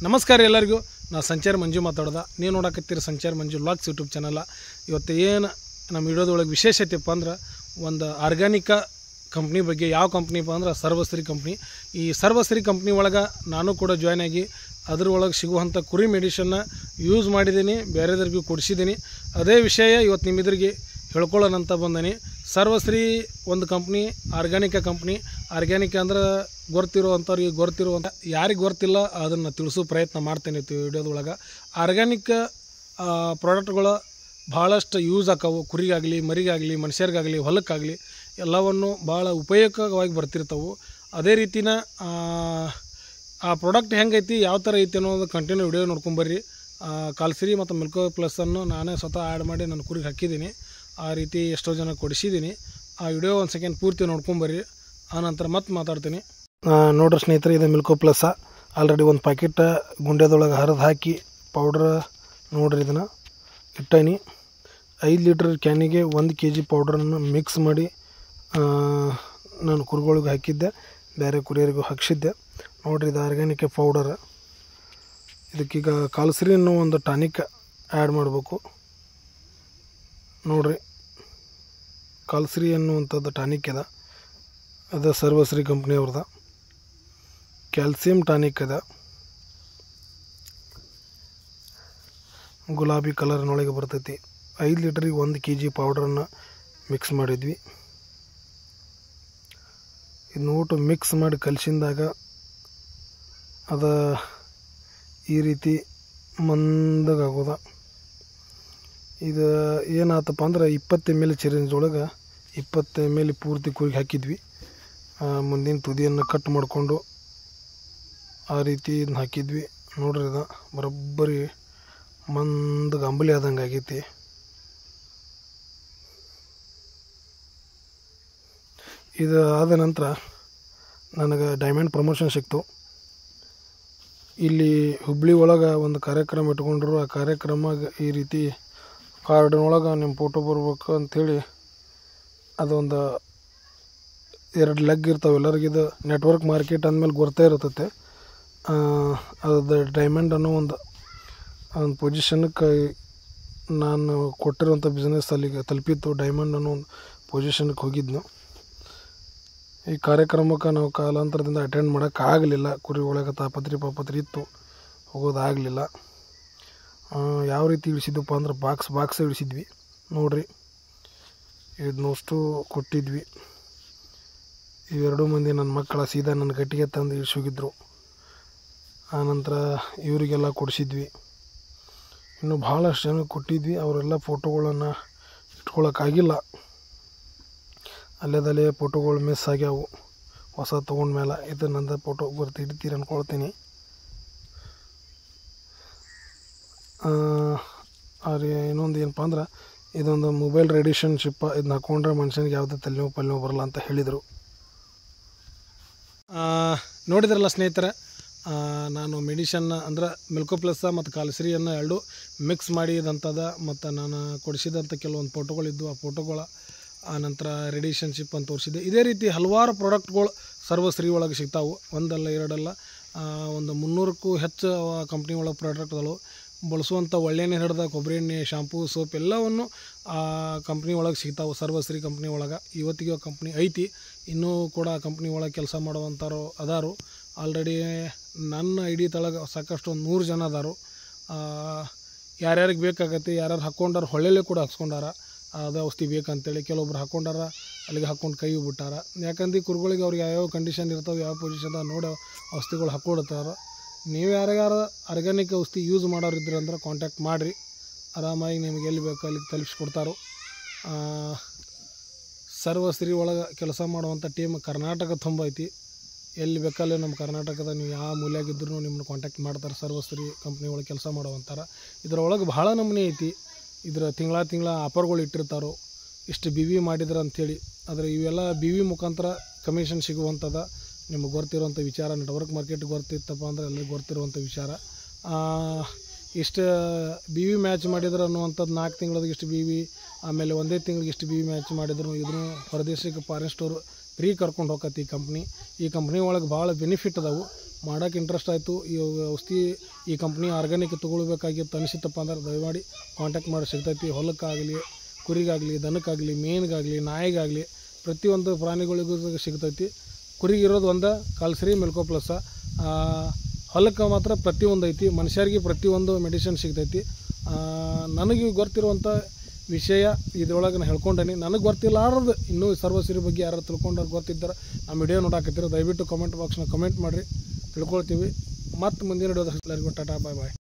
ನಮಸ್ಕಾರ ಎಲ್ಲರಿಗೂ. ನಾ ಸಂಚಾರ ಮಂಜು ಮಾತಾಡೋದ. ನೀವು ನೋಡಕತ್ತೀರಿ ಸಂಚಾರ ಮಂಜು ವ್ಲಾಗ್ಸ್ ಯೂಟ್ಯೂಬ್ ಚಾನಲ್. ಇವತ್ತು ಏನು ನಮ್ಮ ವಿಡಿಯೋದೊಳಗೆ ವಿಶೇಷತೆಪ್ಪ ಅಂದ್ರೆ ಒಂದು ಆರ್ಗ್ಯಾನಿಕ ಕಂಪ್ನಿ ಬಗ್ಗೆ. ಯಾವ ಕಂಪ್ನಿಪ್ಪ ಅಂದ್ರೆ ಸರ್ವಶ್ರೀ ಕಂಪ್ನಿ. ಈ ಸರ್ವಶ್ರೀ ಕಂಪ್ನಿ ಒಳಗೆ ನಾನು ಕೂಡ ಜಾಯ್ನ್ ಆಗಿ ಅದ್ರೊಳಗೆ ಸಿಗುವಂಥ ಕುರಿ ಮೆಡಿಷನ್ನ ಯೂಸ್ ಮಾಡಿದ್ದೀನಿ, ಬೇರೆದವ್ರಿಗೂ ಕೊಡಿಸಿದ್ದೀನಿ. ಅದೇ ವಿಷಯ ಇವತ್ತು ನಿಮ್ಮಿದ್ರಿಗೆ ಹೇಳ್ಕೊಳ್ಳೋಣಂತ ಬಂದೀನಿ. ಸರ್ವಶ್ರೀ ಒಂದು ಕಂಪ್ನಿ, ಆರ್ಗ್ಯಾನಿಕ ಕಂಪ್ನಿ. ಆರ್ಗ್ಯಾನಿಕ್ ಅಂದ್ರೆ ಗೊತ್ತಿರುವಂಥವ್ರಿಗೆ ಗೊತ್ತಿರುವಂಥ, ಯಾರಿಗೆ ಗೊತ್ತಿಲ್ಲ ಅದನ್ನು ತಿಳಿಸೋ ಪ್ರಯತ್ನ ಮಾಡ್ತೇನೆ ವಿಡಿಯೋದೊಳಗೆ. ಆರ್ಗ್ಯಾನಿಕ್ ಪ್ರಾಡಕ್ಟ್ಗಳು ಭಾಳಷ್ಟು ಯೂಸ್ ಆಕಾವು. ಕುರಿಗಾಗಲಿ, ಮರಿಗಾಗಲಿ, ಮನುಷ್ಯರಿಗಾಗಲಿ, ಹೊಲಕ್ಕಾಗಲಿ ಎಲ್ಲವನ್ನು ಭಾಳ ಉಪಯೋಗವಾಗಿ ಬರ್ತಿರ್ತವೆ. ಅದೇ ರೀತಿನ ಆ ಪ್ರಾಡಕ್ಟ್ ಹೆಂಗೈತಿ, ಯಾವ ಥರ ಐತಿ ಅನ್ನೋದು ಕಂಟಿನ್ಯೂ ವಿಡಿಯೋ ನೋಡ್ಕೊಂಬರ್ರಿ. ಕಾಲ್ಸಿರಿ ಮತ್ತು ಮಿಲ್ಕೋ ಪ್ಲಸ್ಸನ್ನು ನಾನೇ ಸ್ವತಃ ಆ್ಯಡ್ ಮಾಡಿ ನನ್ನ ಕುರಿಗೆ ಹಾಕಿದ್ದೀನಿ. ಆ ರೀತಿ ಎಷ್ಟೋ ಜನ ಕೊಡಿಸಿದ್ದೀನಿ. ಆ ವಿಡಿಯೋ ಒಂದು ಸೆಕೆಂಡ್ ಪೂರ್ತಿ ನೋಡ್ಕೊಂಬರ್ರಿ, ಆನಂತರ ಮತ್ತೆ ಮಾತಾಡ್ತೀನಿ. ನೋಡ್ರಿ ಸ್ನೇಹಿತರೆ, ಇದು ಮಿಲ್ಕೋ ಪ್ಲಸ್ಸ. ಆಲ್ರೆಡಿ ಒಂದು ಪ್ಯಾಕೆಟ್ ಗುಂಡ್ಯದೊಳಗೆ ಹರಿದು ಹಾಕಿ ಪೌಡ್ರ್ ನೋಡ್ರಿ ಇದನ್ನು ಇಟ್ಟೀನಿ. 5 ಲೀಟ್ರ್ ಕ್ಯಾನಿಗೆ 1 kg ಪೌಡ್ರನ್ನು ಮಿಕ್ಸ್ ಮಾಡಿ ನಾನು ಕುರಿಗಳಿಗೆ ಹಾಕಿದ್ದೆ, ಬೇರೆ ಕುರಿಯರಿಗೂ ಹಾಕ್ಸಿದ್ದೆ. ನೋಡಿರಿ, ಇದು ಆರ್ಗ್ಯಾನಿಕ್ ಪೌಡರ್. ಇದಕ್ಕೀಗ ಕಾಲ್ಸಿರಿ ಅನ್ನೋ ಒಂದು ಟಾನಿಕ್ ಆ್ಯಡ್ ಮಾಡಬೇಕು. ನೋಡಿರಿ, ಕಾಲ್ಸಿರಿ ಅನ್ನುವಂಥದ್ದು ಟಾನಿಕ್ ಇದೆ. ಅದು ಸರ್ವಶ್ರೀ ಕಂಪ್ನಿಯವ್ರದ ಕ್ಯಾಲ್ಸಿಯಂ ಟಾನಿಕ್ ಇದೆ. ಗುಲಾಬಿ ಕಲರ್ನೊಳಗೆ ಬರ್ತೈತಿ. 5 ಲೀಟ್ರಿಗೆ 1 kg ಪೌಡ್ರನ್ನು ಮಿಕ್ಸ್ ಮಾಡಿದ್ವಿ. ಇದು ನೋಟು ಮಿಕ್ಸ್ ಮಾಡಿ ಕಲಸಿದಾಗ ಅದು ಈ ರೀತಿ ಮಂದಗಾಗೋದ. ಇದು ಏನಾತಪ್ಪ ಅಂದ್ರೆ 20 ml ಚಿರಿಂಜ್ ಒಳಗೆ 20 ml ಪೂರ್ತಿ ಕುರಿಗೆ ಹಾಕಿದ್ವಿ. ಮುಂದಿನ ತುದಿಯನ್ನು ಕಟ್ ಮಾಡಿಕೊಂಡು ಆ ರೀತಿ ಇದನ್ನ ಹಾಕಿದ್ವಿ. ನೋಡ್ರಿ, ಇದು ಬರೋಬ್ಬರಿ ಮಂದಗೆ ಅಂಬಲಿ ಆದಂಗೆ ಆಗೈತಿ. ಇದು ಆದ ನಂತರ ನನಗೆ ಡೈಮಂಡ್ ಪ್ರಮೋಷನ್ ಸಿಕ್ತು. ಇಲ್ಲಿ ಹುಬ್ಳಿ ಒಳಗೆ ಒಂದು ಕಾರ್ಯಕ್ರಮ ಇಟ್ಕೊಂಡ್ರು. ಆ ಕಾರ್ಯಕ್ರಮ ಈ ರೀತಿ ಕಾರ್ಡ್ನೊಳಗೆ ನಿಮ್ಮ ಫೋಟೋ ಬರ್ಬೇಕು ಅಂಥೇಳಿ ಅದೊಂದು 2 ಲೆಗ್ ಇರ್ತಾವೆ ಎಲ್ಲರಿಗಿದು. ನೆಟ್ವರ್ಕ್ ಮಾರ್ಕೆಟ್ ಅಂದಮೇಲೆ ಗೊತ್ತೇ ಇರ್ತೈತೆ. ಅದು ಡೈಮಂಡ್ ಅನ್ನೋ ಒಂದು ಪೊಸಿಷನ್ಗೆ ನಾನು ಕೊಟ್ಟಿರೋಂಥ ಬಿಸ್ನೆಸ್ ಅಲ್ಲಿಗೆ ತಲುಪಿತ್ತು. ಡೈಮಂಡ್ ಅನ್ನೋ ಒಂದು ಪೊಸಿಷನ್ಗೆ ಹೋಗಿದ್ನು. ಈ ಕಾರ್ಯಕ್ರಮಕ್ಕೆ ನಾವು ಕಾಲಾಂತರದಿಂದ ಅಟೆಂಡ್ ಮಾಡೋಕ್ಕಾಗಲಿಲ್ಲ. ಕುರಿ ಒಳಗೆ ಪಾಪತ್ರಿ ಇತ್ತು, ಹೋಗೋದಾಗಲಿಲ್ಲ. ಯಾವ ರೀತಿ ಇಳಿಸಿದ್ವಪ್ಪ ಅಂದ್ರೆ ಬಾಕ್ಸ್ ಇಳಿಸಿದ್ವಿ. ನೋಡಿರಿ, ಇದನ್ನಷ್ಟು ಕೊಟ್ಟಿದ್ವಿ. ಇವೆರಡು ಮಂದಿ ನನ್ನ ಮಕ್ಕಳ ಸೀದಾ ನನ್ನ ಗಟ್ಟಿಗೆ ತಂದು ಇಳಿಸೋಗಿದ್ರು. ಆನಂತರ ಇವರಿಗೆಲ್ಲ ಕೊಡಿಸಿದ್ವಿ. ಇನ್ನು ಭಾಳಷ್ಟು ಜನಕ್ಕೆ ಕೊಟ್ಟಿದ್ವಿ. ಅವರೆಲ್ಲ ಫೋಟೋಗಳನ್ನು ಇಟ್ಕೊಳ್ಳೋಕ್ಕಾಗಿಲ್ಲ. ಅಲ್ಲೇದಲ್ಲೇ ಫೋಟೋಗಳು ಮಿಸ್ ಆಗ್ಯಾವು ಹೊಸ ತೊಗೊಂಡ್ಮೇಲೆ. ಇದು ನಂದು ಫೋಟೋ ಇಡ್ತೀರಿ ಅಂದ್ಕೊಳ್ತೀನಿ. ಇನ್ನೊಂದು ಏನಪ್ಪ ಅಂದ್ರೆ ಇದೊಂದು ಮೊಬೈಲ್ ರೇಡಿಯೇಷನ್ಶಿಪ್. ಇದನ್ನ ಹಾಕ್ಕೊಂಡ್ರೆ ಮನುಷ್ಯನಿಗೆ ಯಾವುದೇ ತಲೆನೋವು ಬರಲ್ಲ ಅಂತ ಹೇಳಿದರು. ನೋಡಿದ್ರಲ್ಲ ಸ್ನೇಹಿತರೆ, ನಾನು ಮೆಡಿಷನ್ ಅಂದ್ರೆ ಮಿಲ್ಕೋ ಪ್ಲಸ್ ಮತ್ತು ಕಾಲ್ಸಿರಿಯನ್ನು ಎರಡು ಮಿಕ್ಸ್ ಮಾಡಿದಂಥದ್ದು. ಮತ್ತು ನಾನು ಕೊಡಿಸಿದಂಥ ಕೆಲವೊಂದು ಫೋಟೋಗಳಿದ್ದು, ಆ ಫೋಟೋಗಳ ಆನಂತರ ರೇಡಿಯೇಷನ್ಶಿಪ್ ಅಂತ ತೋರಿಸಿದ್ದೆ. ಇದೇ ರೀತಿ ಹಲವಾರು ಪ್ರಾಡಕ್ಟ್ಗಳು ಸರ್ವಶ್ರೀ ಒಳಗೆ ಸಿಗ್ತಾವೆ. ಒಂದಲ್ಲ ಎರಡಲ್ಲ, ಒಂದು 300ಕ್ಕೂ ಹೆಚ್ಚು ಕಂಪ್ನಿ ಒಳಗೆ ಪ್ರಾಡಕ್ಟ್ಗಳು ಬಳಸುವಂಥ ಒಳ್ಳೆಣ್ಣೆ ಹಿಡ್ದ ಕೊಬ್ಬರಿ ಎಣ್ಣೆ, ಶಾಂಪೂ, ಸೋಪ್ ಎಲ್ಲವನ್ನು ಆ ಕಂಪ್ನಿ ಒಳಗೆ ಸಿಗ್ತಾವೆ. ಸರ್ವಶ್ರೀ ಕಂಪ್ನಿ ಒಳಗೆ ಇವತ್ತಿಗೆ ಕಂಪ್ನಿ ಐತಿ. ಇನ್ನೂ ಕೂಡ ಕಂಪ್ನಿ ಒಳಗೆ ಕೆಲಸ ಮಾಡುವಂಥವ್ರು ಅದಾರು. ಆಲ್ರೆಡಿ ನನ್ನ ಐಡಿ ತಳಗೆ ಸಾಕಷ್ಟು ಒಂದು 100 ಜನ ಅದಾರು. ಯಾರ್ಯಾರಿಗೆ ಬೇಕಾಗತ್ತೆ, ಯಾರ್ಯಾರು ಹಾಕ್ಕೊಂಡಾರ ಹೊಳ್ಳೆಲ್ಲೇ ಕೂಡ ಹಾಕ್ಸ್ಕೊಂಡಾರ. ಅದು ಔಷಧಿ ಬೇಕಂತೇಳಿ ಕೆಲವೊಬ್ರು ಹಾಕ್ಕೊಂಡಾರ, ಅಲ್ಲಿಗೆ ಹಾಕ್ಕೊಂಡು ಕೈ ಬಿಟ್ಟಾರ. ಯಾಕಂದ್ರೆ ಕುರಿಗಳಿಗೆ ಅವ್ರಿಗೆ ಯಾವ್ಯಾವ ಕಂಡೀಷನ್ ಇರ್ತಾವೆ, ಯಾವ ಪೊಸಿಷನ್ದಾಗ ನೋಡಿ ಔಷಧಿಗಳು ಹಾಕ್ಕೊಡ್ತಾರೆ. ನೀವು ಯಾರ್ಯಾರು ಆರ್ಗ್ಯಾನಿಕ್ ಔಷಧಿ ಯೂಸ್ ಮಾಡೋರು ಇದ್ರಿ ಅಂದ್ರೆ ಕಾಂಟ್ಯಾಕ್ಟ್ ಮಾಡಿರಿ. ಆರಾಮಾಗಿ ನಿಮಗೆ ಎಲ್ಲಿ ಬೇಕೋ ಅಲ್ಲಿಗೆ ತಲುಪಿಸ್ಕೊಡ್ತಾರೋ. ಸರ್ವಶ್ರೀ ಒಳಗೆ ಕೆಲಸ ಮಾಡುವಂಥ ಟೀಮ್ ಕರ್ನಾಟಕ ತುಂಬ ಐತಿ. ಎಲ್ಲಿ ಬೇಕಲ್ಲೇ ನಮ್ಮ ಕರ್ನಾಟಕದ ನೀವು ಯಾವ ಮೂಲೆಯಾಗಿದ್ದರೂ ನಿಮ್ಮನ್ನು ಕಾಂಟ್ಯಾಕ್ಟ್ ಮಾಡ್ತಾರೆ. ಸರ್ವಶ್ರೀ ಕಂಪ್ನಿ ಒಳಗೆ ಕೆಲಸ ಮಾಡೋವಂತಾರೆ. ಇದರೊಳಗೆ ಭಾಳ ನಮೂನೆ ಐತಿ. ಇದರ ತಿಂಗಳ ಆಫರ್ಗಳು ಇಟ್ಟಿರ್ತಾರೋ, ಇಷ್ಟು BV ಮಾಡಿದ್ರೆ ಅಂಥೇಳಿ. ಆದರೆ ಇವೆಲ್ಲ BV ಮುಖಾಂತರ ಕಮಿಷನ್ ಸಿಗುವಂಥದ್ದು ನಿಮಗೆ ಗೊತ್ತಿರುವಂಥ ವಿಚಾರ. ನೆಟ್ವರ್ಕ್ ಮಾರ್ಕೆಟ್ ಗೊತ್ತಿತ್ತಪ್ಪ ಅಂದ್ರೆ ಎಲ್ಲರಿಗೂ ಗೊತ್ತಿರುವಂಥ ವಿಚಾರ. ಇಷ್ಟು BV ಮ್ಯಾಚ್ ಮಾಡಿದ್ರೆ ಅನ್ನುವಂಥದ್ದು 4 ತಿಂಗಳಿಗೆ ಇಷ್ಟು BV, ಆಮೇಲೆ 1 ತಿಂಗಳಿಗೆ ಇಷ್ಟು BV ಮ್ಯಾಚ್ ಮಾಡಿದ್ರು ಇದನ್ನು ಹೊರದೇಶಕ್ಕೆ ಫಾರಿನ್ ಸ್ಟೋರ್ ಫ್ರೀ ಕರ್ಕೊಂಡು ಹೋಗತ್ತೆ ಈ ಕಂಪ್ನಿ. ಈ ಕಂಪ್ನಿ ಒಳಗೆ ಭಾಳ ಬೆನಿಫಿಟ್ ಅದಾವು. ಮಾಡೋಕೆ ಇಂಟ್ರೆಸ್ಟ್ ಆಯಿತು, ಈ ಔಷಧಿ ಈ ಕಂಪ್ನಿ ಆರ್ಗ್ಯಾನಿಕ್ ತೊಗೊಳ್ಬೇಕಾಗಿತ್ತು ಅನಿಸಿತ್ತಪ್ಪ ಅಂದ್ರೆ ದಯಮಾಡಿ ಕಾಂಟ್ಯಾಕ್ಟ್ ಮಾಡಿ ಸಿಗ್ತೈತಿ. ಹೊಲಕ್ಕಾಗಲಿ, ಕುರಿಗಾಗಲಿ, ದನಕ್ಕಾಗಲಿ, ಮೇನ್ಗಾಗಲಿ, ನಾಯಿಗಾಗಲಿ ಪ್ರತಿಯೊಂದು ಪ್ರಾಣಿಗಳಿಗೂ ಸಿಗ್ತೈತಿ. ಕುರಿಗಿರೋದು ಒಂದು ಕಾಲ್ಸರಿ ಮೆಲ್ಕೋ ಪ್ಲಸ್, ಹೊಲಕ್ಕೆ ಮಾತ್ರ ಪ್ರತಿಯೊಂದು ಐತಿ. ಮನುಷ್ಯರಿಗೆ ಪ್ರತಿಯೊಂದು ಮೆಡಿಸಿನ್ ಸಿಗ್ತೈತಿ. ನನಗೆ ಗೊತ್ತಿರುವಂಥ ವಿಷಯ ಇದ್ರೊಳಗೆ ನಾನು ಹೇಳ್ಕೊಂಡೇನಿ. ನನಗೆ ಗೊತ್ತಿಲ್ಲಾರ್ದು ಇನ್ನೂ ಸರ್ವಸಿರಿ ಬಗ್ಗೆ ಯಾರು ತಿಳ್ಕೊಂಡವ್ರು ಗೊತ್ತಿದ್ದಾರೆ ನಮ್ಮ ವಿಡಿಯೋ ನೋಡಾಕತ್ತೀರ, ದಯವಿಟ್ಟು ಕಮೆಂಟ್ ಬಾಕ್ಸ್ನ ಕಮೆಂಟ್ ಮಾಡಿರಿ, ತಿಳ್ಕೊಳ್ತೀವಿ. ಮತ್ತು ಮುಂದಿನ ವಿಡಿಯೋದಾಗ ಎಲ್ಲರಿಗೂ ಟಾಟಾ ಬಾಯ್ ಬಾಯ್.